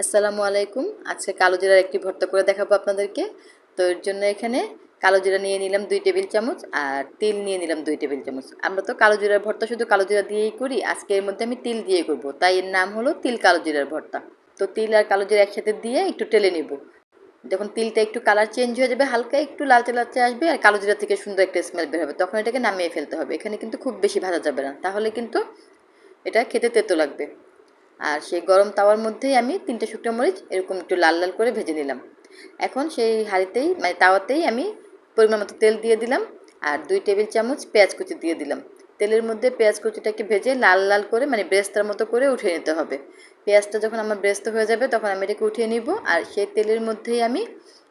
আসসালামু আলাইকুম। আজকে কালো জিরার একটি ভর্তা করে দেখাবো আপনাদেরকে। তো এর জন্য এখানে কালো জিরা নিয়ে নিলাম 2 টেবিল চামচ আর তিল নিয়ে নিলাম 2 টেবিল চামচ। আমরা তো কালো জিরার ভর্তা শুধু কালো জিরা দিয়েই করি। আজকে এর মধ্যে আমি তিল দিয়ে করব। তাই এর নাম হলো তিল কালো জিরার ভর্তা। তো তিল আর কালো জিরা একসাথে দিয়ে একটু টেলে নেব। যখন তিলটা একটু কালার চেঞ্জ হয়ে যাবে, হালকা একটু লালচে লালচে আসবে আর কালো জিরা থেকে সুন্দর একটা স্মেল বের হবে, তখন এটাকে নামিয়ে ফেলতে হবে। এখানে কিন্তু খুব বেশি ভাজা যাবে না, তাহলে কিন্তু এটা খেতে তেতো লাগবে। আর সেই গরম তাওয়ার মধ্যেই আমি 3টে শুকনো মরিচ এরকম একটু লাল লাল করে ভেজে নিলাম। এখন সেই হাঁড়িতেই মানে তাওয়াতেই আমি পরিমাণ মতো তেল দিয়ে দিলাম আর 2 টেবিল চামচ পেঁয়াজ কুচি দিয়ে দিলাম। তেলের মধ্যে পেঁয়াজ কুচিটাকে ভেজে লাল লাল করে মানে ব্রেস্তার মতো করে উঠিয়ে নিতে হবে। পেঁয়াজটা যখন আমার ব্রেস্ত হয়ে যাবে তখন আমি এটাকে উঠিয়ে নিব আর সেই তেলের মধ্যেই আমি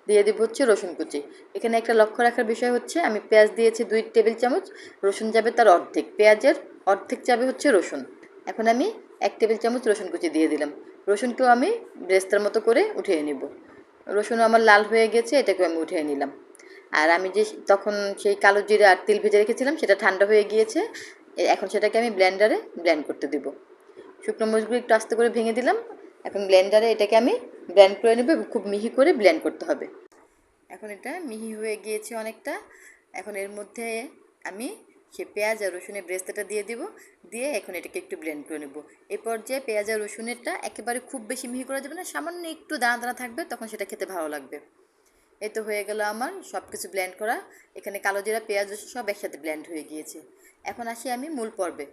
দিয়ে দিব হচ্ছে রসুন কুচি। এখানে একটা লক্ষ্য রাখার বিষয় হচ্ছে আমি পেঁয়াজ দিয়েছি 2 টেবিল চামচ, রসুন যাবে তার অর্ধেক, পেঁয়াজের অর্ধেক যাবে হচ্ছে রসুন। এখন আমি 1 টেবিল চামচ রসুন কুচি দিয়ে দিলাম। রসুনকেও আমি ব্রেস্তার মতো করে উঠিয়ে নিব। রসুনও আমার লাল হয়ে গেছে, এটাকেও আমি উঠিয়ে নিলাম। আর আমি যে তখন সেই কালো জিরা আর তিল ভেজে রেখেছিলাম সেটা ঠান্ডা হয়ে গিয়েছে। এখন সেটাকে আমি ব্লেন্ডারে ব্লেন্ড করতে দেব। শুকনো মরিচগুলো একটু আস্তে করে ভেঙে দিলাম। এখন ব্লেন্ডারে এটাকে আমি ব্লেন্ড করে নেব এবং খুব মিহি করে ব্লেন্ড করতে হবে। এখন এটা মিহি হয়ে গিয়েছে অনেকটা। এখন এর মধ্যে আমি সে পেঁয়াজ আর রসুনের ব্রেস্তাটা দিয়ে দিব। দিয়ে এখন এটাকে একটু ব্লেন্ড করে নেব। এই পর্যায়ে পেঁয়াজ আর রসুনেরটা একেবারে খুব বেশি মিহি করা যাবে না, সামান্য একটু দানা দানা থাকবে, তখন সেটা খেতে ভালো লাগবে। এই তো হয়ে গেল আমার সব কিছু ব্লেন্ড করা। এখানে কালো জিরা পেঁয়াজ রসুন সব একসাথে ব্লেন্ড হয়ে গিয়েছে। এখন আসি আমি মূল পর্বে,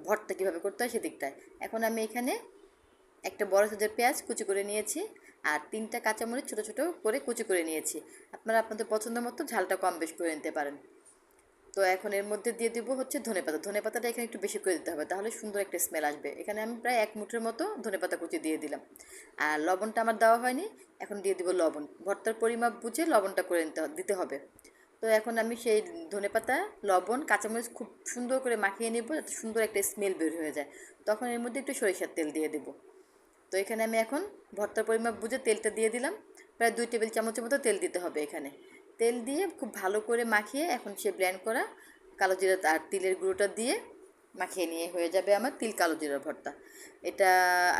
ভর্তা কীভাবে করতে হয় সেদিকটায়। এখন আমি এখানে একটা বড় সাইজের পেঁয়াজ কুচি করে নিয়েছি আর 3টা কাঁচামরিচ ছোটো ছোটো করে কুচি করে নিয়েছি। আপনারা আপনাদের পছন্দ মতো ঝালটা কম বেশ করে নিতে পারেন। তো এখন এর মধ্যে দিয়ে দিব হচ্ছে ধনেপাতা। ধনেপাতাটা এখানে একটু বেশি করে দিতে হবে, তাহলে সুন্দর একটা স্মেল আসবে। এখানে আমি প্রায় 1 মুঠের মতো ধনেপাতা কুচি দিয়ে দিলাম। আর লবণটা আমার দেওয়া হয়নি, এখন দিয়ে দিব লবণ। ভর্তার পরিমাপ বুঝে লবণটা করে দিতে হবে। তো এখন আমি সেই ধনেপাতা, লবণ, কাঁচামরিচ খুব সুন্দর করে মাখিয়ে নেব যাতে সুন্দর একটা স্মেল বের হয়ে যায়। তখন এর মধ্যে একটু সরিষার তেল দিয়ে দেবো। তো এখানে আমি এখন ভর্তার পরিমাপ বুঝে তেলটা দিয়ে দিলাম। প্রায় 2 টেবিল চামচের মতো তেল দিতে হবে এখানে। তেল দিয়ে খুব ভালো করে মাখিয়ে এখন সে ব্লেন্ড করা কালো জিরা আর তিলের গুঁড়োটা দিয়ে মাখিয়ে নিয়ে হয়ে যাবে আমার তিল কালো জিরার ভর্তা। এটা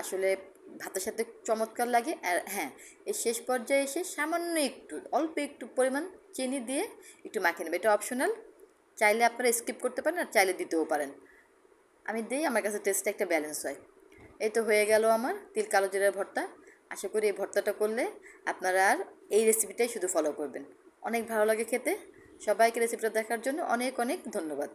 আসলে ভাতের সাথে চমৎকার লাগে। আর হ্যাঁ, এই শেষ পর্যায়ে এসে সামান্য একটু অল্প একটু পরিমাণ চিনি দিয়ে একটু মাখিয়ে নেবে। এটা অপশনাল, চাইলে আপনারা স্কিপ করতে পারেন আর চাইলে দিতেও পারেন। আমি দিই, আমার কাছে টেস্টটা একটা ব্যালেন্স হয়। এই তো হয়ে গেল আমার তিল কালো জিরার ভর্তা। আশা করি এই ভর্তাটা করলে আপনারা আর এই রেসিপিটাই শুধু ফলো করবেন। অনেক ভালো লাগে খেতে। সবাইকে রেসিপিটা দেখার জন্য অনেক অনেক ধন্যবাদ।